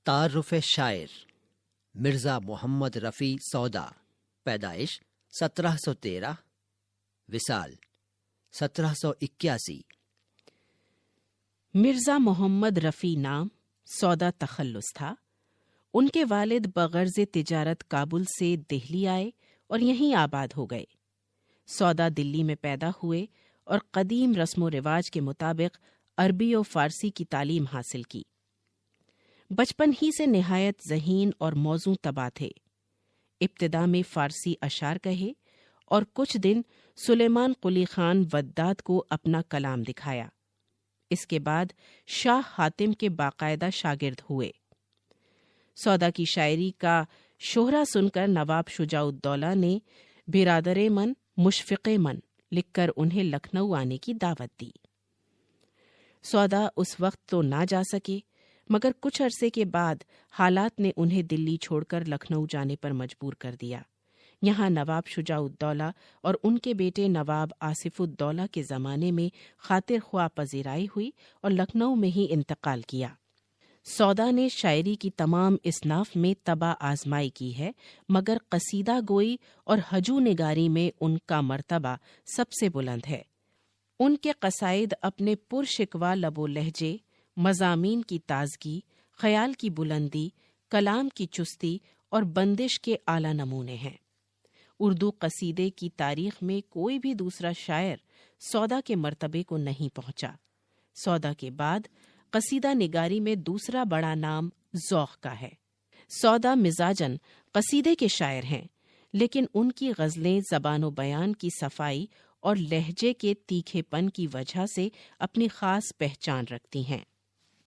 تعارف شاعر مرزا محمد رفیع سودا، پیدائش 1713، وصال 1781۔ مرزا محمد رفیع نام، سودا تخلص تھا۔ ان کے والد بغرض تجارت کابل سے دہلی آئے اور یہیں آباد ہو گئے۔ سودا دلی میں پیدا ہوئے اور قدیم رسم و رواج کے مطابق عربی و فارسی کی تعلیم حاصل کی۔ بچپن ہی سے نہایت ذہین اور موزوں طبع تھے۔ ابتدا میں فارسی اشعار کہے اور کچھ دن سلیمان قلی خان وداد کو اپنا کلام دکھایا۔ اس کے بعد شاہ حاتم کے باقاعدہ شاگرد ہوئے۔ سودا کی شاعری کا شہرہ سن کر نواب شجاع الدولہ نے برادر من مشفق من لکھ کر انہیں لکھنؤ آنے کی دعوت دی۔ سودا اس وقت تو نہ جا سکے، مگر کچھ عرصے کے بعد حالات نے انہیں دلی چھوڑ کر لکھنؤ جانے پر مجبور کر دیا۔ یہاں نواب شجاع الدولہ اور ان کے بیٹے نواب آصف الدولہ کے زمانے میں خاطر خواہ پذیرائی ہوئی اور لکھنؤ میں ہی انتقال کیا۔ سودا نے شاعری کی تمام اصناف میں طبع آزمائی کی ہے، مگر قصیدہ گوئی اور ہجو نگاری میں ان کا مرتبہ سب سے بلند ہے۔ ان کے قصائد اپنے پرشکوہ لب و لہجے، مضامین کی تازگی، خیال کی بلندی، کلام کی چستی اور بندش کے اعلیٰ نمونے ہیں۔ اردو قصیدے کی تاریخ میں کوئی بھی دوسرا شاعر سودا کے مرتبے کو نہیں پہنچا۔ سودا کے بعد قصیدہ نگاری میں دوسرا بڑا نام ذوق کا ہے۔ سودا مزاجن قصیدے کے شاعر ہیں، لیکن ان کی غزلیں زبان و بیان کی صفائی اور لہجے کے تیکھے پن کی وجہ سے اپنی خاص پہچان رکھتی ہیں۔